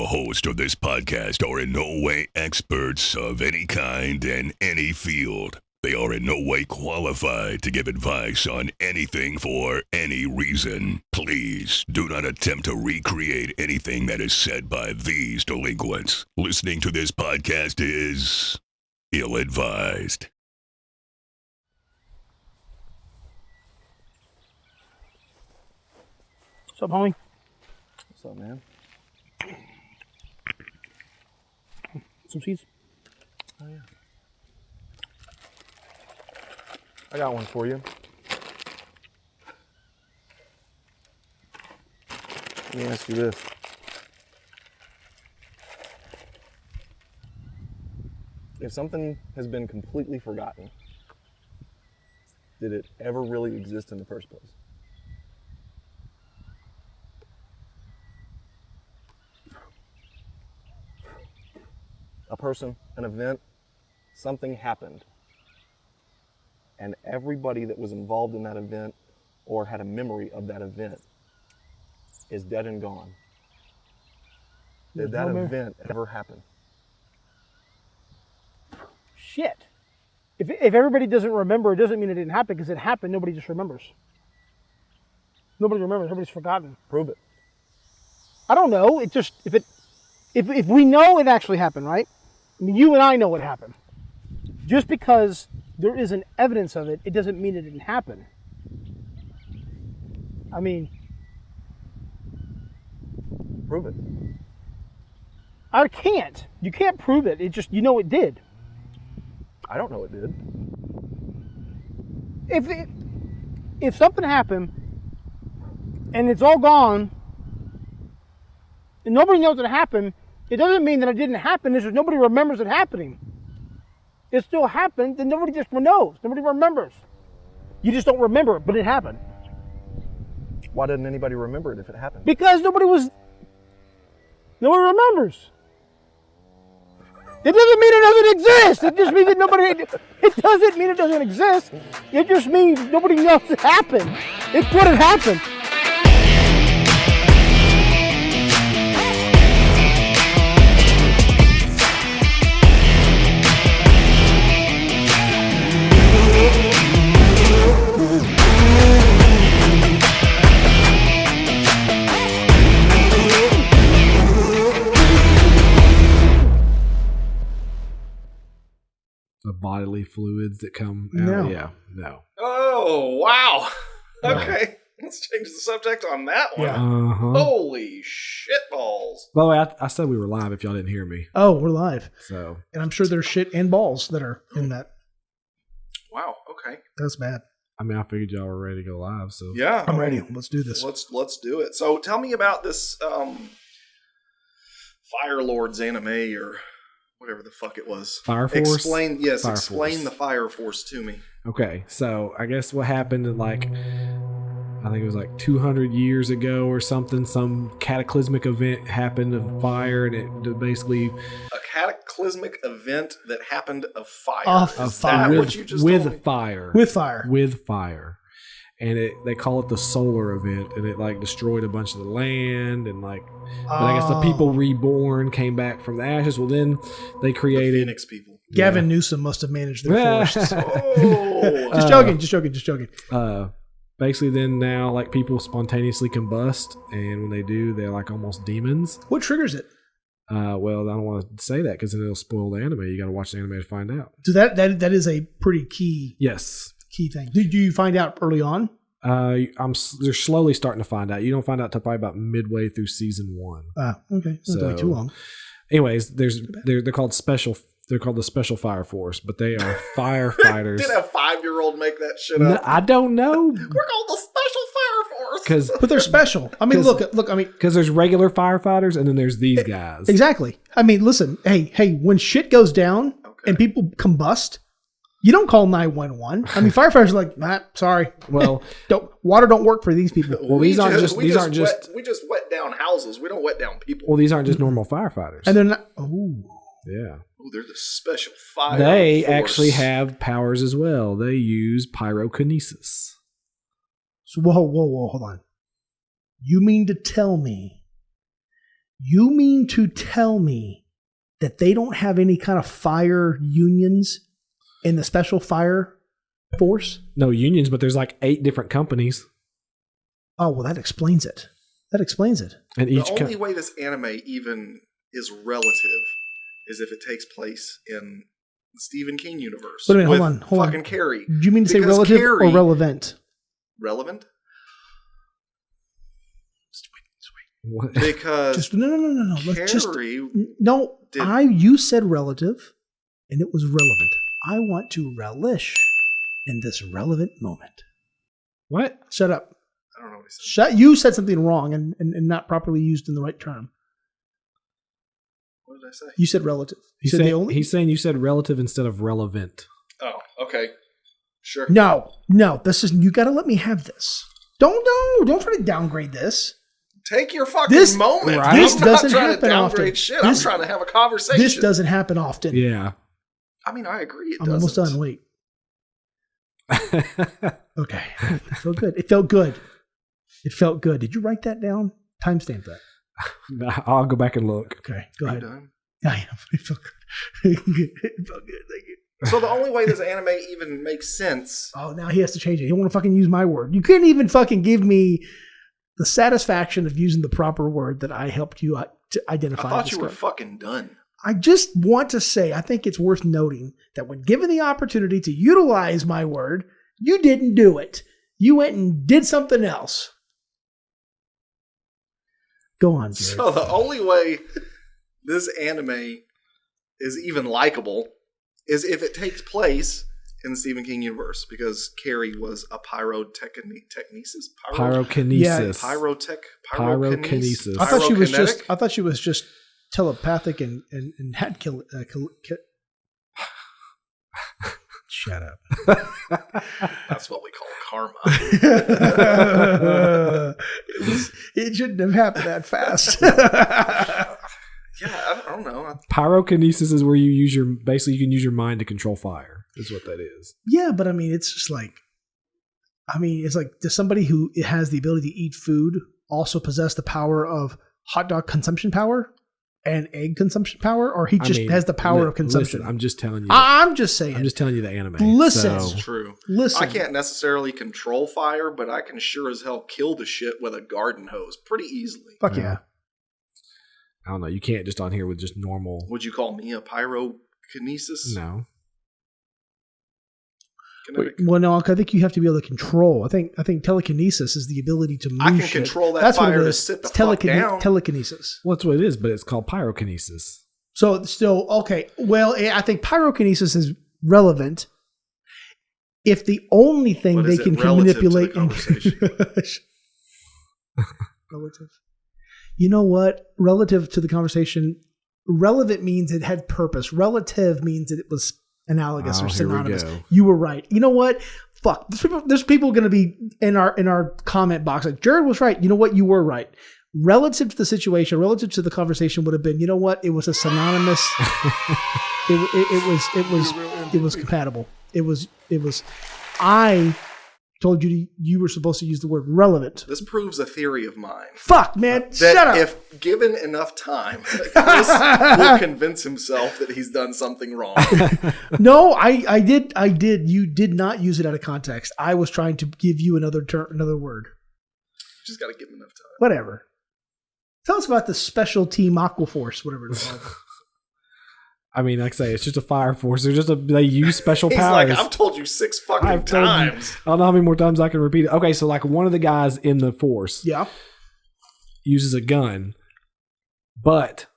The host of this podcast are in no way experts of any kind in any field. They are in no way qualified to give advice on anything for any reason. Please do not attempt to recreate anything that is said by these delinquents. Listening to this podcast is ill-advised. What's up, homie? What's up, man? Some seeds? Oh, yeah. I got one for you. Let me ask you this. If something has been completely forgotten, did it ever really exist in the first place? A person, an event, something happened, and everybody that was involved in that event or had a memory of that event is dead and gone. Did that event ever happen? Shit. If everybody doesn't remember, it doesn't mean it didn't happen, because it happened. Nobody just remembers. Nobody remembers. Everybody's forgotten. Prove it. I don't know. It just if we know it actually happened, right? I mean, you and I know what happened. Just because there isn't evidence of it, it doesn't mean it didn't happen. I mean, Prove it. I can't. You can't prove it. It just, you know it did. I don't know it did. If something happened and it's all gone and nobody knows it happened, it doesn't mean that it didn't happen. It's just nobody remembers it happening. It still happened, and nobody just knows. Nobody remembers. You just don't remember it, but it happened. Why didn't anybody remember it if it happened? Because nobody remembers. It doesn't mean it doesn't exist. It just means that it doesn't mean it doesn't exist. It just means nobody knows it happened. It's what it happened. The bodily fluids that come out. No. Yeah, no. Oh, wow. Okay. Let's change the subject on that one. Yeah. Uh-huh. Holy shit balls. By the way, I said we were live if y'all didn't hear me. Oh, we're live. So, And I'm sure there's shit and balls that are in that. Wow. Okay. That's bad. I mean, I figured y'all were ready to go live. So Yeah. I'm ready. Let's do this. Let's do it. So tell me about this Fire Lords anime or whatever the fuck it was. Fire Force? Explain Fire explain Force. the Fire Force to me. Okay, so I guess what happened in I think it was 200 years ago or something, some cataclysmic event happened of fire, and it basically A cataclysmic event that happened of fire. Of that fire. what you just told me? with fire. With fire. And they call it the solar event, and it destroyed a bunch of the land, and but I guess the people reborn came back from the ashes. Well, then they The created Phoenix people. Gavin Newsom must have managed their forests. Oh. Just joking. Basically, then now people spontaneously combust, and when they do, they're almost demons. What triggers it? Well, I don't want to say that because then it'll spoil the anime. You got to watch the anime to find out. So that is a pretty key thing. Did you find out early on? They're slowly starting to find out. You don't find out till probably about midway through season 1. Okay. Not really too long. Anyways, they're called special. They're called the Special Fire Force, but they are firefighters. Did a 5-year-old make that shit No, up? I don't know. We're called the Special Fire Force. But they're special. I mean, look. I mean, because there's regular firefighters and then there's these guys. Exactly. I mean, listen. Hey. When shit goes down and people combust, you don't call 911. I mean, firefighters are like, sorry. Well, water don't work for these people. Well, these aren't just. We just wet down houses. We don't wet down people. Well, these aren't just normal firefighters. And they're not. Oh. Yeah. Oh, they're the Special Fire They Force. actually have powers as well. They use pyrokinesis. So whoa, hold on. You mean to tell me You mean to tell me that they don't have any kind of fire unions in the special fire force? No unions, but there's like 8 different companies. Oh, well, that explains it. That explains it. And The only way this anime even is relative is if it takes place in the Stephen King universe. Wait a minute, with hold on. fucking Carrie. Do you mean to say Because relative Carrie- or relevant? Relevant? What? Because Just no. Let's just Carrie no. did- You said relative, and it was relevant. I want to relish in this relevant moment. What? Shut up. I don't know what he said. You said something wrong and not properly used in the right term. What did I say? You said relative. You He's said saying, the only. he's saying you said relative instead of relevant. Oh, okay. Sure. No. This is. You got to let me have this. Don't try to downgrade this. Take your fucking This- moment. right? This I'm not doesn't trying to happen downgrade often. shit. This- I'm trying to have a conversation. This doesn't happen often. Yeah. I mean, I agree. It I'm doesn't. almost done. Wait. Okay. It felt good. It felt good. It felt good. Did you write that down? Timestamp that. I'll go back and look. Okay. Go Are you ahead. done? I am. It felt good. It felt good. Thank you. So the only way this anime even makes sense. Oh, now he has to change it. He don't want to fucking use my word. You couldn't even fucking give me the satisfaction of using the proper word that I helped you to I identify. thought and you were discover. fucking done. I just want to say, I think it's worth noting that when given the opportunity to utilize my word, you didn't do it. You went and did something else. Go on, Jared. So the only way this anime is even likable is if it takes place in the Stephen King universe, because Carrie was a pyrokinesis. Pyrokinesis. Pyrokinesis. I thought she was just. Pyrokinetic? I thought she was just telepathic and had kill. Shut up. That's what we call karma. It shouldn't have happened that fast. Yeah, I don't know. Pyrokinesis is where you can use your mind to control fire. Is what that is. Yeah, but I mean, it's just like, it's like, does somebody who has the ability to eat food also possess the power of hot dog consumption power and egg consumption power, or he just has the power of consumption? Listen, I'm just telling you. I'm just saying. I'm just telling you the anime. Listen. So, It's true. Listen. I can't necessarily control fire, but I can sure as hell kill the shit with a garden hose pretty easily. Fuck yeah. I don't know. You can't just on here with just normal. Would you call me a pyrokinesis? No. Kinetic? Well, no, I think you have to be able to control. I think telekinesis is the ability to move. I can shit. control that That's what fire it to is. sit the It's fuck down. telekinesis. Well, that's what it is, but it's called pyrokinesis. So it's still okay. Well, I think pyrokinesis is relevant if the only thing But they is it can relative to the manipulate conversation? relative. You know what? Relative to the conversation, relevant means it had purpose. Relative means that it was analogous or Here we synonymous. go. You were right. You know what? Fuck. There's people going to be in our comment box like, Jared was right. You know what? You were right. Relative to the situation, relative to the conversation would have been, you know what? It was a synonymous. It was compatible. It was. I told you were supposed to use the word relevant. This proves a theory of mine. Fuck, man. That Shut up. if given enough time, Chris will convince himself that he's done something wrong. No, I did. You did not use it out of context. I was trying to give you another word. Just got to give him enough time. Whatever. Tell us about the special team Aquaforce, whatever it's called. I mean, like I say, it's just a fire force. They use special He's powers. like, I've told you 6 fucking I've told you. times. I don't know how many more times I can repeat it. Okay, so like one of the guys in the force Yeah. uses a gun, but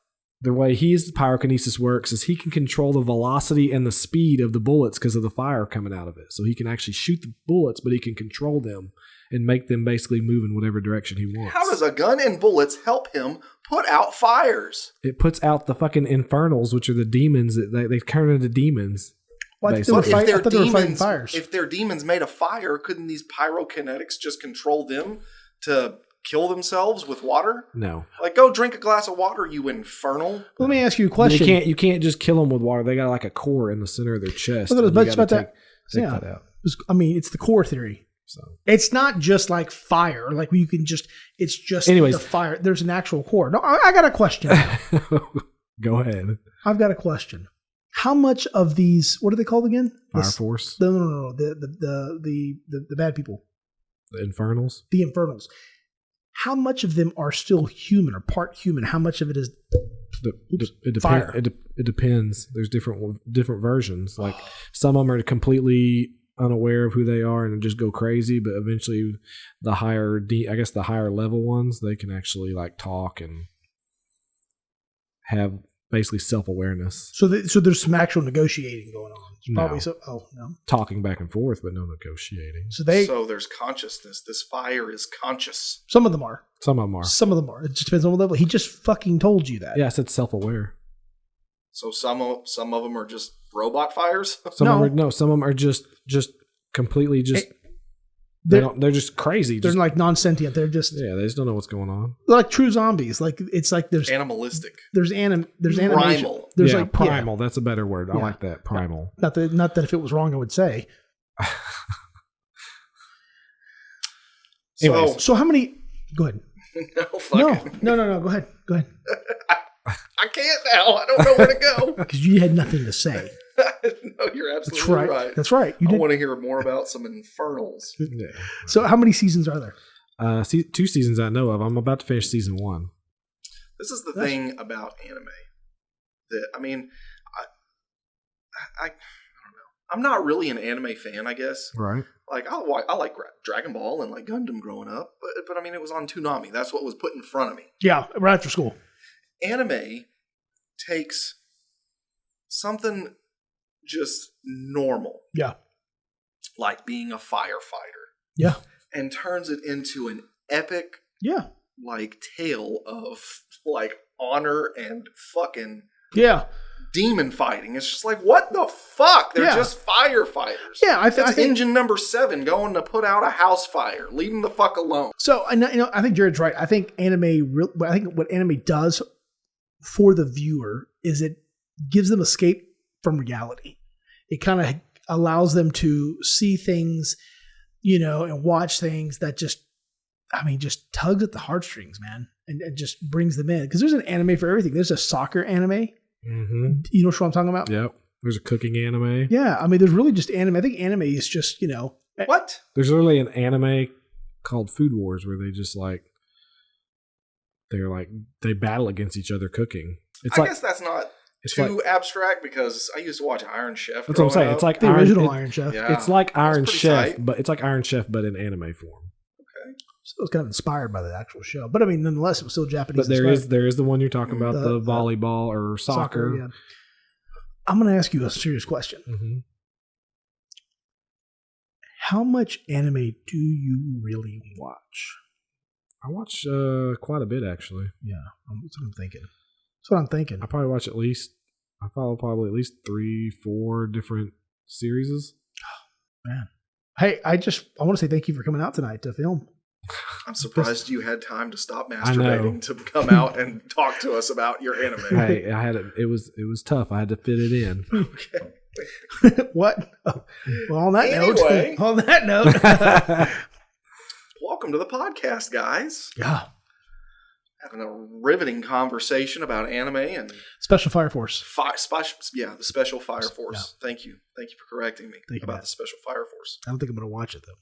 the way his pyrokinesis works is he can control the velocity and the speed of the bullets because of the fire coming out of it. So he can actually shoot the bullets, but he can control them and make them basically move in whatever direction he wants. How does a gun and bullets help him put out fires? It puts out the fucking infernals, which are the demons that they turn into demons. Well, I Basically. thought they were fighting demons, fires. if they're demons made of fire, couldn't these pyrokinetics just control them to kill themselves with water? No, Like, go drink a glass of water, you infernal. Let me ask you a question. you can't just kill them with water. They got like a core in the center of their chest. Well, and but you it's gotta about that. take Yeah. that out. It's the core theory. So It's not just like fire, like you can just. It's just Anyways. the fire. There's an actual core. No, I got a question. go ahead. I've got a question. How much of these? What are they called again? Fire Force, No. The bad people. the Infernals. The Infernals. How much of them are still human or part human? How much of it is fire? It depends. There's different versions. Like some of them are completely unaware of who they are and just go crazy. But eventually, the higher level ones, they can actually like talk and have basically self-awareness. So there's some actual negotiating going on. Probably No. so. Oh no. Talking back and forth, but no negotiating. So there's consciousness. This fire is conscious. some of them are. Some of them are. Some of them are. It just depends on what level. He just fucking told you that. Yeah, I said self-aware. So some of them are just robot fires. Some of them are just completely just. They're just crazy. They're like non-sentient. They're just they just don't know what's going on. they're like true zombies. Like it's like there's Animalistic. there's animation. Primal. There's primal. That's a better word. I Yeah. like that. Primal. Not that if it was wrong, I would say. Anyways. So how many? Go ahead. No, fuck it. No. Go ahead. I can't now. I don't know where to go. Because you had nothing to say. No, you're That's absolutely right. right. That's right. You I did. want to hear more about some infernals. Yeah. So how many seasons are there? 2 seasons I know of. I'm about to finish season 1. This is the thing about anime. That I mean, I don't know. I'm not really an anime fan, I guess. Right. Like I like Dragon Ball and like Gundam growing up, but I mean it was on Toonami. That's what was put in front of me. Yeah, right after school. Anime takes something just normal, Yeah. like being a firefighter, Yeah. and turns it into an epic Yeah. like tale of like honor and fucking Yeah. demon fighting. It's just like, what the fuck? They're Yeah. just firefighters. Yeah, I That's think engine number 7 going to put out a house fire. Leave them the fuck alone. so. I think Jared's right. I think I think what anime does for the viewer is it gives them escape from reality. It kind of allows them to see things, and watch things that just tugs at the heartstrings, man, and just brings them in. Because there's an anime for everything. There's a soccer anime. Mm-hmm. You know what I'm talking about? Yep. There's a cooking anime. Yeah, I mean, there's really just anime. I think anime is just, What? There's literally an anime called Food Wars where they just they battle against each other cooking. I guess that's not it's too abstract because I used to watch Iron Chef. That's what I'm saying. growing It's up. like the original Iron Chef. Yeah. It's like Iron pretty Chef, tight. but it's like Iron Chef, but in anime form. So it was kind of inspired by the actual show. But I mean, nonetheless, it was still Japanese. But there inspired. is the one you're talking about, the volleyball or soccer. Yeah. I'm going to ask you a serious question. Mm-hmm. How much anime do you really watch? I watch quite a bit actually. Yeah, that's what I'm thinking. That's what I'm thinking. I probably watch I follow probably at least 3-4 different series. Man. Hey, I want to say thank you for coming out tonight to film. I'm surprised you had time to stop know. masturbating to come out and talk to us about your anime. Hey, I had it was tough. I had to fit it in. Okay. What? Oh, well, on that Anyway. note. On that note. Welcome to the podcast, guys. Yeah. Having a riveting conversation about anime and Special Fire Force. the Special Fire Force. Yeah. Thank you for correcting me Thank you, about man. the Special Fire Force. I don't think I'm going to watch it, though.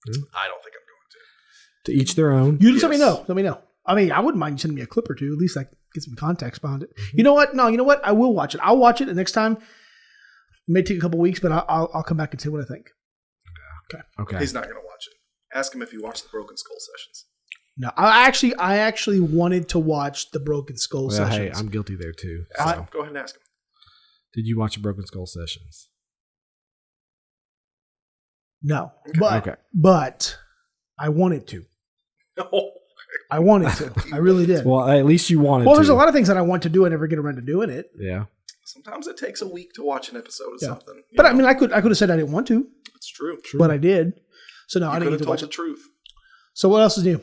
I don't think I'm going to. To each their own. You just let me Yes. know. Let me know. I mean, I wouldn't mind you sending me a clip or two. At least I get some context behind it. You know what? No, you know what? I will watch it. I'll watch it the next time. It may take a couple weeks, but I'll come back and say what I think. Okay. He's not going to watch it. Ask him if he watched the Broken Skull sessions. No, I actually wanted to watch the Broken Skull Well, hey, sessions. I'm guilty there too. Ask So. him. Go ahead and ask him. Did you watch the Broken Skull sessions? No, Okay. but I wanted to. No. I wanted to. I really did. Well, at least you wanted to. Well, there's a lot of things that I want to do. I never get around to doing it. Yeah. Sometimes it takes a week to watch an episode of Yeah. something. you But I know? mean, I could have said I didn't want to, It's true. but I did. So no, I You didn't could get have to told watch the it. truth. So what else is new?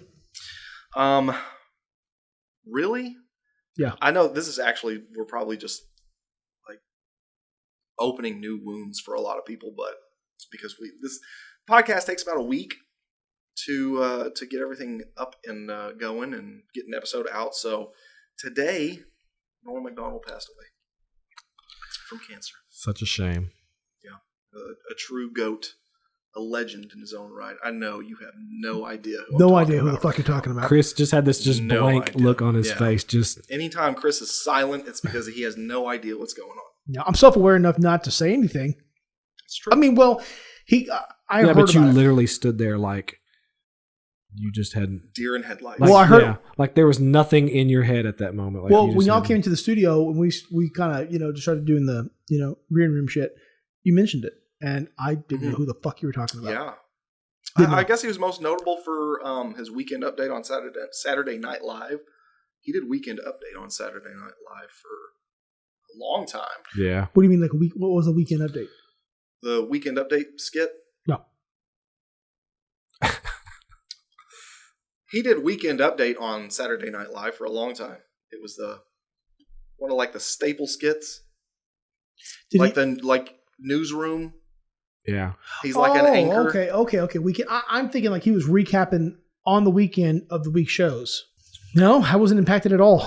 Really? Yeah. I know this is actually, we're probably just like opening new wounds for a lot of people, but it's because this podcast takes about a week to get everything up and going and get an episode out. So today, Norm McDonald passed away from cancer. Such a shame. Yeah, a true goat, a legend in his own right. I know you have no idea. No idea who the fuck you're talking about. Chris just had this No blank idea. look on his Yeah. face. Just Anytime Chris is silent, it's because he has no idea what's going on. Yeah, I'm self-aware enough not to say anything. It's true. I mean, well, I yeah, heard but you about it. literally stood there like you just hadn't. Deer in headlights. Like, Well, I heard- yeah, like there was nothing in your head at that moment. Like Well, you just when y'all hadn't- came into the studio and we kind of just started doing the green room shit, you mentioned it, and I didn't know who the fuck you were talking about. Yeah. Didn't know. I guess he was most notable for his weekend update on Saturday Night Live. He did weekend update on Saturday Night Live for a long time. yeah, What do you mean, like a week? What was the weekend update? The weekend update skit. No. He did weekend update on Saturday Night Live for a long time. It was one of the staple skits, Did like he- the newsroom. yeah. He's like an anchor. Okay. Weekend. I'm thinking like he was recapping on the weekend of the week shows. No, I wasn't impacted at all.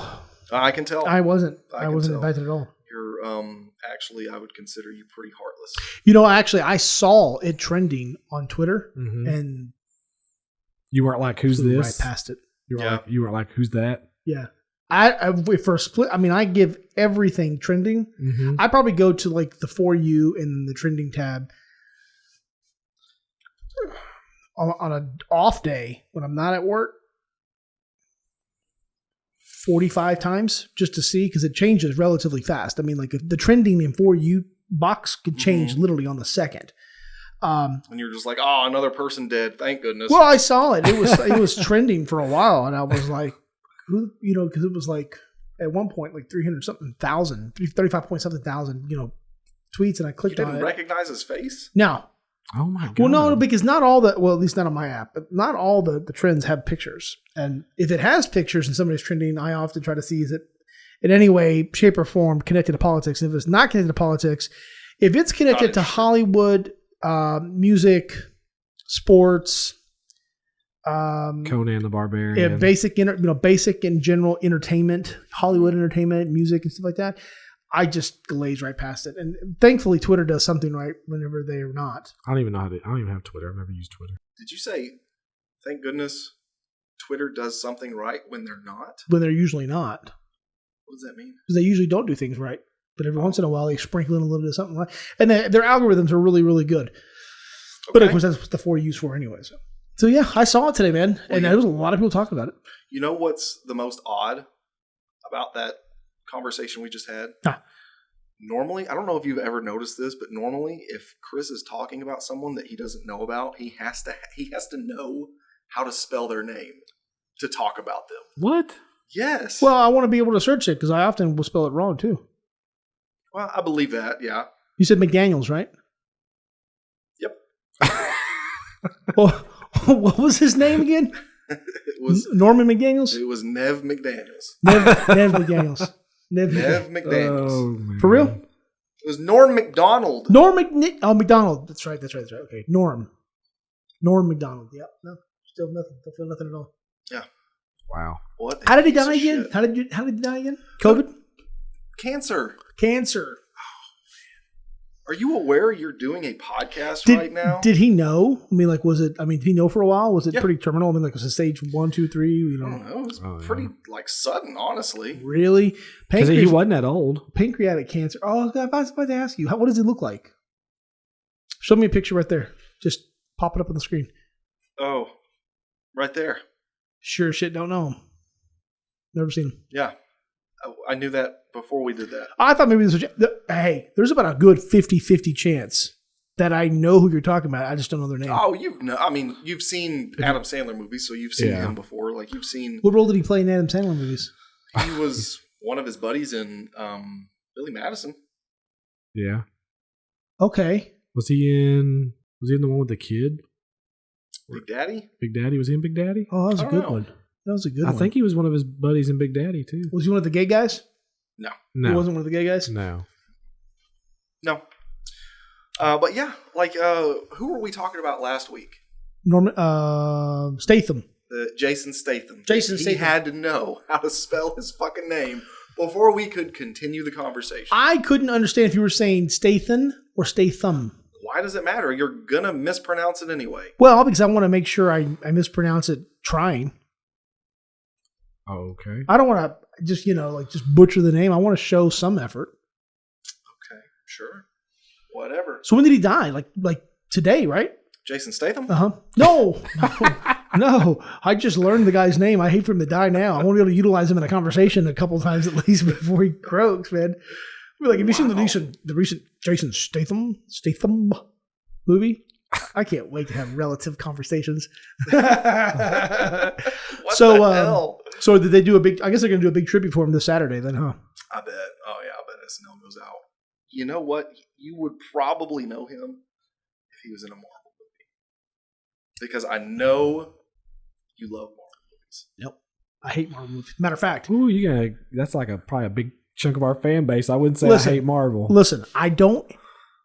I can tell. I wasn't. I I can wasn't tell. impacted at all. You're actually, I would consider you pretty heartless. Actually, I saw it trending on Twitter, Mhm. and You weren't like, who's flew this? right past it. You weren't like, who's that? Yeah. I for a split. I mean, I give everything trending. Mm-hmm. I probably go to like the For You and the trending tab on an off day when I'm not at work 45 times just to see, because it changes relatively fast. I mean, like the trending in For You box could change literally on the second. And you're just like, oh, another person dead. Thank goodness. Well, I saw it. It was trending for a while, and I was like, who? Because it was like at one point like 35 point something thousand, tweets, and I you clicked on didn't it. recognize his face? No, Oh my god. well, no, because not all the, well, at least not on my app, but not all the trends have pictures. And if it has pictures and somebody's trending, I often try to see, is it in any way, shape, or form connected to politics? And if it's not connected to politics, if it's connected to Hollywood, music, sports, Conan the Barbarian. basic and general entertainment, Hollywood entertainment, music, and stuff like that, I just glaze right past it. And thankfully, Twitter does something right whenever they are not. I don't even know I don't even have Twitter. I've never used Twitter. Did you say, thank goodness Twitter does something right when they're not? When they're usually not. What does that mean? Because they usually don't do things right. But every once in a while, they sprinkle in a little bit of something right. And their algorithms are really, really good. But of course, that's what the For You's for anyway. So yeah, I saw it today, man. And there was a lot of people talking about it. You know what's the most odd about that conversation we just had? Huh. Normally, I don't know if you've ever noticed this, but normally if Chris is talking about someone that he doesn't know about, he has to know how to spell their name to talk about them. What? Yes. Well, I want to be able to search it because I often will spell it wrong too. Well, I believe that, yeah. You said McDaniels, right? Yep. Well, what was his name again? It was Norman McDaniels? Nev McDaniels. Nev McDaniels. Nev Nev McDaniels. Oh, man. For real? It was Norm McDonald. Norm McDonald. That's right. Okay. Norm McDonald. Yep. No, still nothing. Don't feel nothing at all. Yeah. Wow. What? How did he piece die of again? shit. How did he die again? COVID? Cancer. Cancer. Are you aware you're doing a podcast right now? Did he know? I mean, like, did he know for a while? Was it Yeah. pretty terminal? I mean, like, was it stage 1, 2, 3? I don't know. It was pretty sudden, honestly. Really? Because he wasn't that old. Pancreatic cancer. Oh, I was about to ask you. What does he look like? Show me a picture right there. Just pop it up on the screen. Oh, right there. Sure shit, don't know him. Never seen him. Yeah. I knew that before we did that. I thought maybe this was... Hey, there's about a good 50-50 chance that I know who you're talking about. I just don't know their name. Oh, you've seen Adam Sandler movies, so you've seen him before. Like, you've seen... What role did he play in Adam Sandler movies? He was one of his buddies in Billy Madison. Yeah. Okay. Was he in the one with the kid? Big Daddy? Big Daddy? Was he in Big Daddy? Oh, that was a I good don't know. one. That was a good I one. think he was one of his buddies in Big Daddy too. Was he one of the gay guys? No. No. He wasn't one of the gay guys? No. No. But yeah, like, who were we talking about last week? Statham. Jason Statham. Jason Statham. He had to know how to spell his fucking name before we could continue the conversation. I couldn't understand if you were saying Statham or Statham. Why does it matter? You're going to mispronounce it anyway. Well, because I want to make sure I mispronounce it trying. Oh, okay. I don't want to just butcher the name. I want to show some effort. Okay, sure. Whatever. So when did he die? Like today, right? Jason Statham? Uh-huh. No. No. I just learned the guy's name. I hate for him to die now. I want to be able to utilize him in a conversation a couple times at least before he croaks, man. I'd be like, have you seen the recent Jason Statham movie? I can't wait to have relative conversations. What the hell? So did they do I guess they're going to do a big tribute for him this Saturday then, huh? I bet. Oh, yeah, I bet SNL goes out. You know what? You would probably know him if he was in a Marvel movie. Because I know you love Marvel movies. Yep. I hate Marvel movies. Matter of fact. Ooh, that's like probably a big chunk of our fan base. I wouldn't say I hate Marvel. Listen, I don't.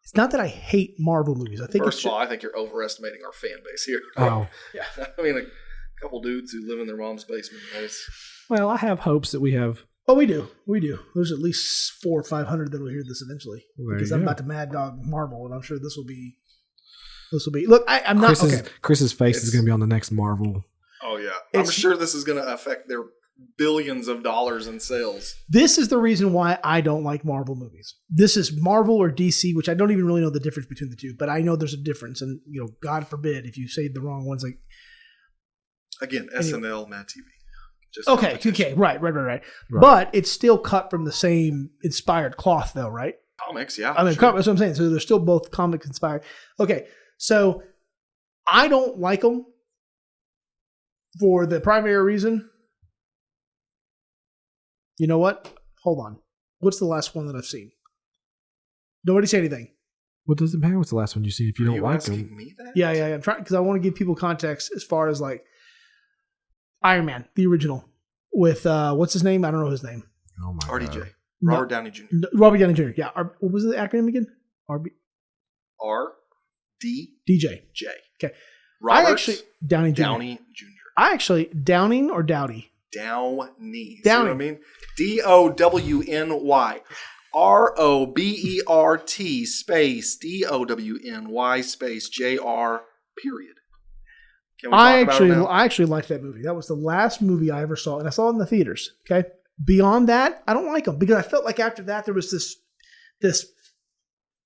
It's not that I hate Marvel movies. I think First of all, I think you're overestimating our fan base here. Oh. Yeah. I mean, a couple dudes who live in their mom's basement. Well, I have hopes that we have. Oh, we do. There's at least 400 or 500 that will hear this eventually. Well, because I'm about to mad dog Marvel, and I'm sure this will be. Look, I'm not. Chris's face is going to be on the next Marvel. Oh yeah, I'm sure this is going to affect their billions of dollars in sales. This is the reason why I don't like Marvel movies. This is Marvel or DC, which I don't even really know the difference between the two, but I know there's a difference. And God forbid if you say the wrong ones. Like again, SNL, Mad TV. Just okay, right. But it's still cut from the same inspired cloth, though, right? Comics, yeah. I mean, sure. that's what I'm saying. So they're still both comic inspired. Okay, so I don't like them for the primary reason. You know what? Hold on. What's the last one that I've seen? Nobody say anything. What does it matter? What's the last one you see if you don't like asking them? Me that? Yeah. I'm trying because I want to give people context as far as like Iron Man, the original, with what's his name? I don't know his name. Oh my RDJ. God. Robert Downey Jr. Robert Downey Jr. Yeah. What was the acronym again? DJ. J. Okay. Robert Downey Jr. Downey Jr. Downing or Dowdy? Downey. See Downing. what I mean? DOWNY. ROBERT space DOWNY space JR period. Can we talk about it now? I actually liked that movie. That was the last movie I ever saw, and I saw it in the theaters. Okay. Beyond that, I don't like them because I felt like after that there was this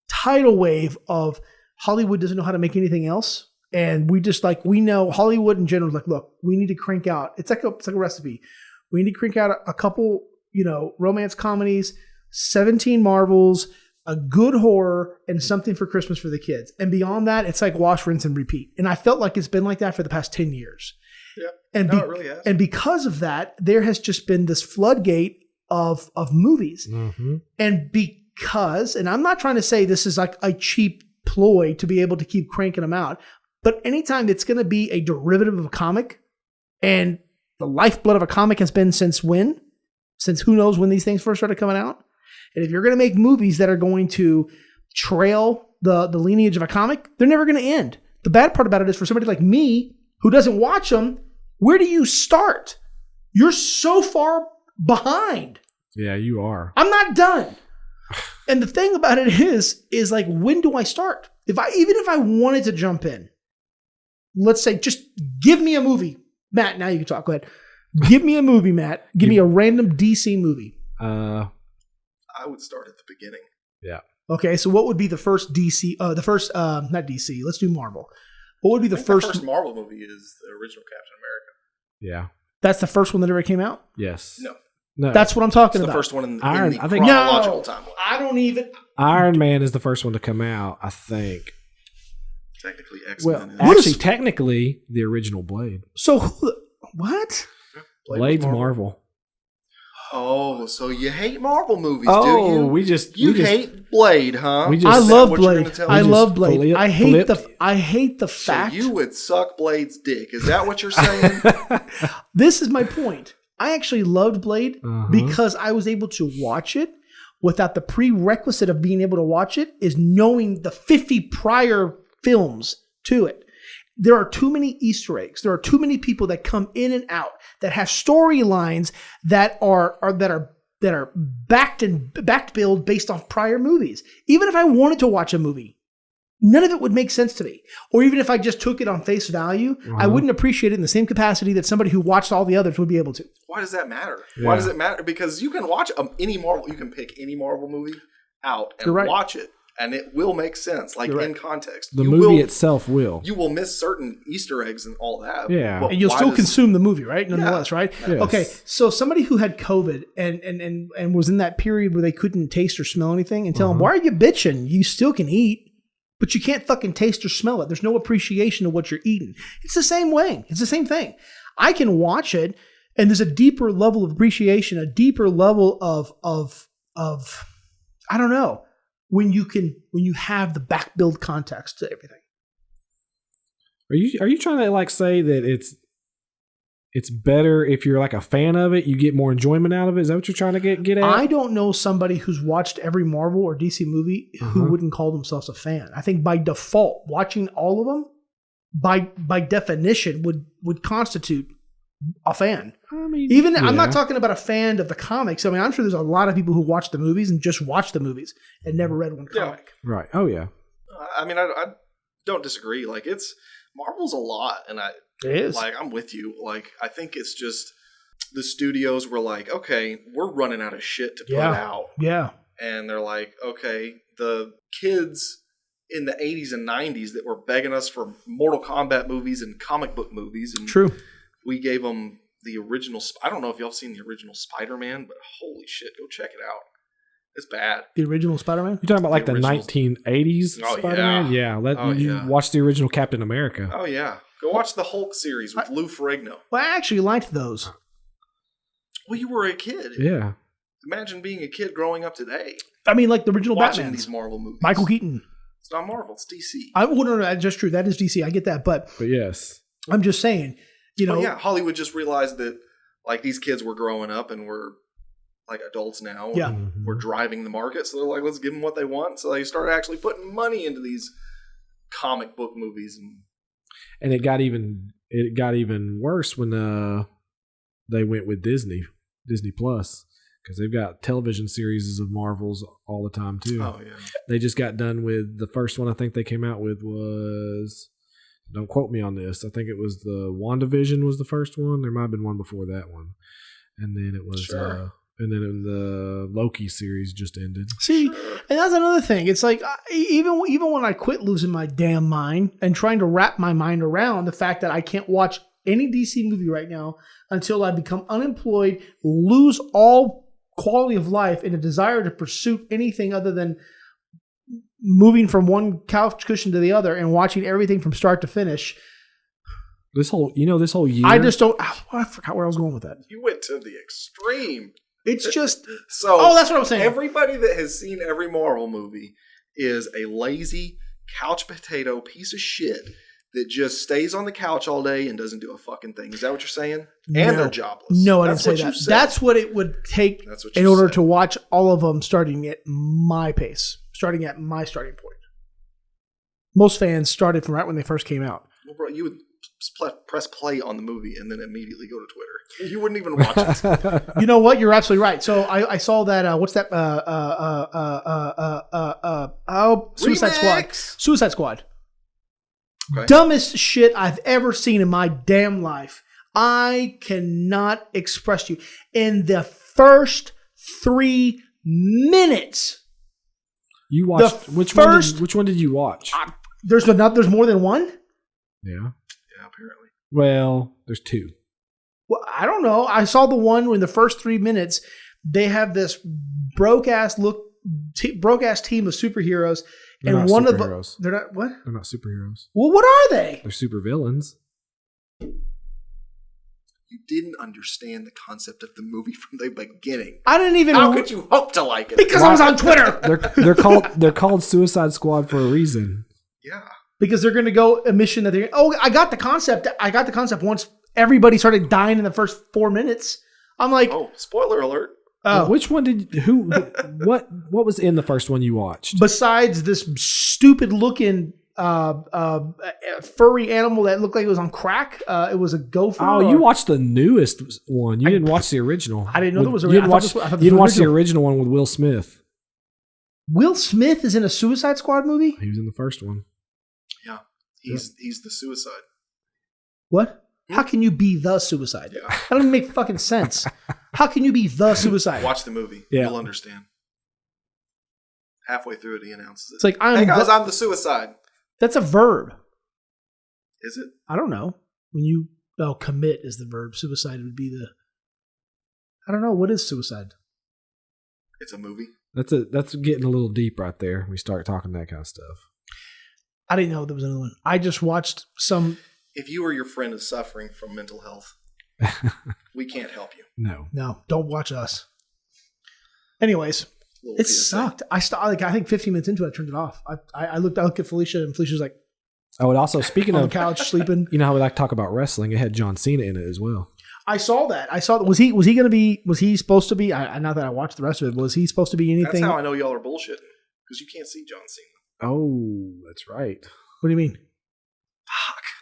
tidal wave of Hollywood doesn't know how to make anything else, and we know Hollywood in general is like, look, we need to crank out. It's like a recipe. We need to crank out a couple, romance comedies, 17 Marvels, a good horror, and something for Christmas for the kids. And beyond that, it's like wash, rinse, and repeat. And I felt like it's been like that for the past 10 years. Yeah. And it really has. And because of that, there has just been this floodgate of movies. Mm-hmm. And and I'm not trying to say this is like a cheap ploy to be able to keep cranking them out, but anytime it's going to be a derivative of a comic, and the lifeblood of a comic has been since when? Since who knows when these things first started coming out? And if you're going to make movies that are going to trail the lineage of a comic, they're never going to end. The bad part about it is for somebody like me who doesn't watch them, where do you start? You're so far behind. Yeah, you are. I'm not done. And the thing about it is like, when do I start? Even if I wanted to jump in, let's say, just give me a movie. Matt, now you can talk. Go ahead. Give me a movie, Matt. Give me a random DC movie. I would start at the beginning. Yeah. Okay, so what would be the first DC? Not DC. Let's do Marvel. What would be the first? The first Marvel movie is the original Captain America. Yeah. That's the first one that ever came out? Yes. No. That's what I'm talking It's the about. first one in the I think chronological timeline. I don't even. Iron Man is the first one to come out, I think. Technically, X-Men. Well, actually, technically, the original Blade. So what? Blade's Marvel. Oh, so you hate Marvel movies, Oh, do you? You hate Blade, huh? I love Blade. I love Blade. I hate the So fact. you would suck Blade's dick. Is that what you're saying? This is my point. I actually loved Blade Uh-huh. because I was able to watch it without the prerequisite of being able to watch it is knowing the 50 prior films to it. There are too many Easter eggs. There are too many people that come in and out that have storylines that are backed build based off prior movies. Even if I wanted to watch a movie, none of it would make sense to me. Or even if I just took it on face value, I wouldn't appreciate it in the same capacity that somebody who watched all the others would be able to. Why does that matter? Yeah. Why does it matter? Because you can watch any Marvel. You can pick any Marvel movie out and watch it, and it will make sense, like in context. The movie itself will. You will miss certain Easter eggs and all that. Yeah. But And you'll still consume the movie, right? Nonetheless, right? Yes. Okay, so somebody who had COVID and was in that period where they couldn't taste or smell anything, and tell them, why are you bitching? You still can eat, but you can't fucking taste or smell it. There's no appreciation of what you're eating. It's the same way. It's the same thing. I can watch it, and there's a deeper level of appreciation, a deeper level of I don't know, when you have the back build context to everything. Are you trying to like say that it's better if you're like a fan of it, you get more enjoyment out of it? Is that what you're trying to get at? I don't know somebody who's watched every Marvel or DC movie who wouldn't call themselves a fan. I think by default, watching all of them by definition would constitute a fan. I mean, Even I'm not talking about a fan of the comics. I mean, I'm sure there's a lot of people who watch the movies and just watch the movies and never read one comic. Right. Oh yeah. I mean, I don't disagree. Like, Marvel's a lot, and It is. like, I'm with you. Like, I think it's just the studios were like, okay, we're running out of shit to put out. Yeah. And they're like, okay, the kids in the 80s and 90s that were begging us for Mortal Kombat movies and comic book movies. And True. we gave them the original. I don't know if y'all seen the original Spider-Man, but holy shit, go check it out. It's bad. The original Spider-Man? You're talking about like the originals. 1980s Oh, Spider-Man? yeah. You watch the original Captain America. Oh, yeah. Go watch the Hulk series with Lou Ferrigno. Well, I actually liked those. Well, you were a kid. Yeah. Imagine being a kid growing up today. I mean, like the original Watching Batman. these Marvel movies. Michael Keaton. It's not Marvel, it's DC. No, that's just true. That is DC. I get that. But yes. I'm just saying, you know. Well, yeah, Hollywood just realized that, like, these kids were growing up and were, like, adults now. Yeah. We're driving the market, so they're like, let's give them what they want. So they started actually putting money into these comic book movies. And it got even worse when they went with Disney Plus, because they've got television series of Marvels all the time too. Oh yeah. They just got done with the first one. I think they came out with was, don't quote me on this, I think it was the WandaVision was the first one. There might have been one before that one, and then it was and then the Loki series just ended. See, and that's another thing. It's like even when I quit losing my damn mind and trying to wrap my mind around the fact that I can't watch any DC movie right now until I become unemployed, lose all quality of life, and a desire to pursue anything other than moving from one couch cushion to the other and watching everything from start to finish. This whole year, I just don't. I forgot where I was going with that. You went to the extreme. It's just so. that's what I'm saying. Everybody that has seen every Marvel movie is a lazy couch potato piece of shit that just stays on the couch all day and doesn't do a fucking thing. Is that what you're saying? And they're jobless. No, I didn't That's say what that. you said. That's what it would take in order to watch all of them starting at my pace, starting at my starting point. Most fans started from right when they first came out. Well, bro, you would press play on the movie and then immediately go to Twitter. You wouldn't even watch it. You know what? You're absolutely right. So I saw that. What's that? Suicide Squad. Remix. Suicide Squad. Okay. Dumbest shit I've ever seen in my damn life. I cannot express to you. In the first 3 minutes, you watched which one did you watch? There's more than one. Yeah. Yeah, apparently. Well, there's two. Well, I don't know. I saw the one where in the first 3 minutes they have this broke ass team of superheroes, They're and not one superheroes. of them they're not what? They're not superheroes. Well, what are they? They're super villains. You didn't understand the concept of the movie from the beginning. I didn't even. How could you hope to like it? Because I was on Twitter. They're called Suicide Squad for a reason. Yeah. Because they're going to go a mission that they're. Oh, I got the concept. Once everybody started dying in the first 4 minutes. I'm like, oh, spoiler alert. Oh, Which one what was in the first one you watched? Besides this stupid looking furry animal that looked like it was on crack. It was a gopher. Oh, you watched the newest one. You didn't watch the original. I didn't know there was a. You didn't watch the original one with Will Smith. Will Smith is in a Suicide Squad movie? He was in the first one. Yeah. He's the suicide. What? How can you be the suicide? Yeah. That doesn't make fucking sense. How can you be the suicide? Watch the movie. Yeah. You'll understand. Halfway through it, he announces it. It's like, hey guys, I'm the suicide. That's a verb. Is it? I don't know. When you commit is the verb. Suicide would be the. I don't know. What is suicide? It's a movie. That's getting a little deep right there. We start talking that kind of stuff. I didn't know there was another one. I just watched some. If you or your friend is suffering from mental health, we can't help you. No, don't watch us. Anyways, it sucked. I think 15 minutes into it, I turned it off. I looked at Felicia, and Felicia's like, oh, and also speaking on of the couch sleeping. You know how we like to talk about wrestling? It had John Cena in it as well. I saw that. Was he going to be? Was he supposed to be? Not that I watched the rest of it. Was he supposed to be anything? That's how I know y'all are bullshitting, because you can't see John Cena. Oh, that's right. What do you mean?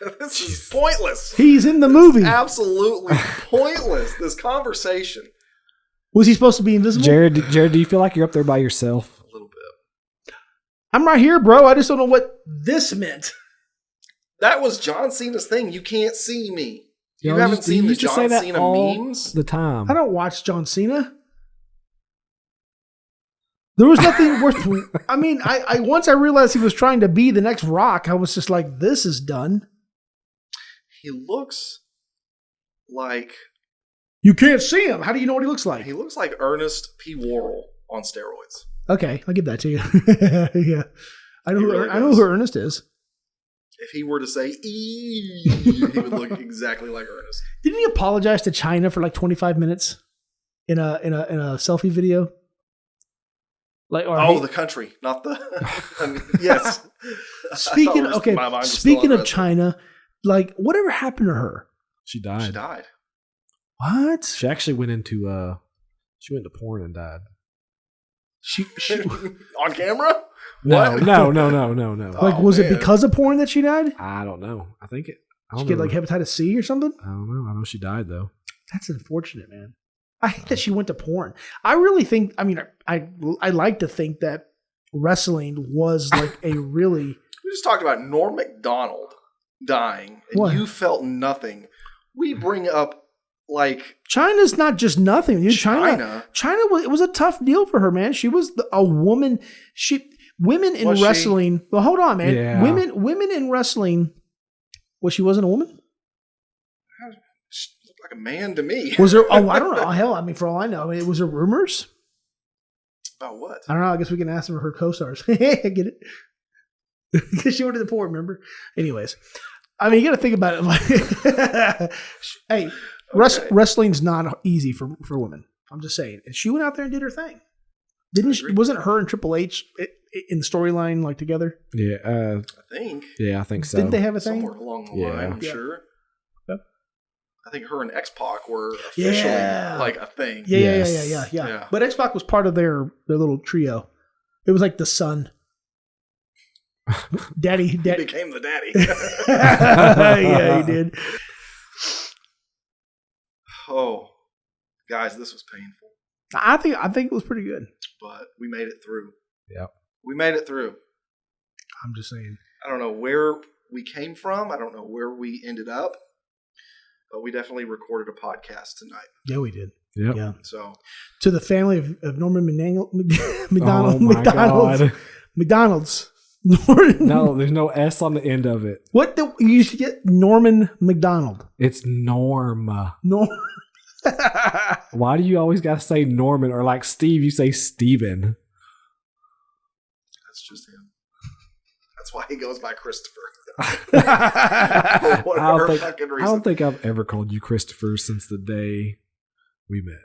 Fuck, this is pointless. He's in the movie. Absolutely pointless. This conversation. Was he supposed to be invisible? Jared, do you feel like you're up there by yourself? A little bit. I'm right here, bro. I just don't know what this meant. That was John Cena's thing. You can't see me. You Y'all haven't seen the John Cena all memes? the time. I don't watch John Cena. There was nothing worth. I mean, I once I realized he was trying to be the next Rock, I was just like, this is done. He looks like... You can't see him. How do you know what he looks like? He looks like Ernest P. Worrell on steroids. Okay, I'll give that to you. Yeah. I know really who Ernest is. If he were to say "ee," he would look exactly like Ernest. Didn't he apologize to China for like 25 minutes in a selfie video? The country, not the. I mean, yes. Speaking of China, like whatever happened to her? She died. She died. What? She actually went into porn and died. She on camera? No. Like, was it because of porn that she died? I don't know. I think it. Did she get like hepatitis C or something? I don't know. I know she died though. That's unfortunate, man. I hate that she went to porn. I really think. I mean, I like to think that wrestling was like a really. We just talked about Norm McDonald dying, and what? You felt nothing. We bring up like China's not just nothing. Dude. China was. It was a tough deal for her, man. She was a woman. Women in wrestling. Well, hold on, man. Yeah. Women in wrestling. Well, she wasn't a woman. She looked like a man to me. Was there? Oh, I don't know. Hell, I mean, for all I know, was there rumors about what? I don't know. I guess we can ask them her co-stars. I get it. Because she went to the porn, remember? Anyways, I mean, you got to think about it. Hey, wrestling's not easy for women. I'm just saying. And she went out there and did her thing. Wasn't her and Triple H in the storyline like together? Yeah, I think. Yeah, I think so. Didn't they have a thing? Somewhere along the line, I'm sure. Yep. I think her and X-Pac were officially like a thing. Yeah. But X-Pac was part of their little trio. It was like the son. Daddy. He became the daddy. Yeah, he did. Oh, guys, this was painful. I think it was pretty good. But we made it through. Yep. We made it through. I'm just saying. I don't know where we came from. I don't know where we ended up. But we definitely recorded a podcast tonight. Yeah, we did. Yep. Yeah. So to the family of Norman McDonald, Oh my God. McDonald's. No, there's no S on the end of it. What you used to get? Norman McDonald. It's Norm. Norm. Why do you always got to say Norman, or like Steve, you say Steven? That's just him. That's why he goes by Christopher. I don't think I've ever called you Christopher since the day we met.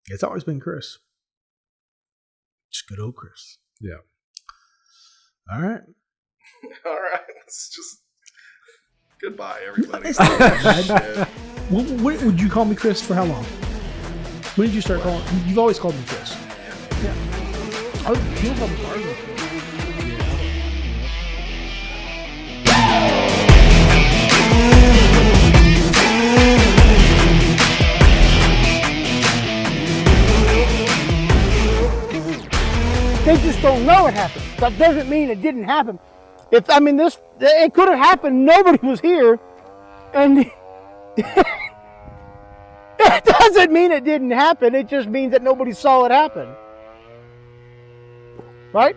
It's always been Chris. Just good old Chris. Yeah. All right. All right. It's just goodbye, everybody. What would you call me Chris for how long? When did you start calling? You've always called me Chris. Yeah. People call me Barney. They just don't know it happened. That doesn't mean it didn't happen. It could have happened. Nobody was here, and it doesn't mean it didn't happen. It just means that nobody saw it happen. Right?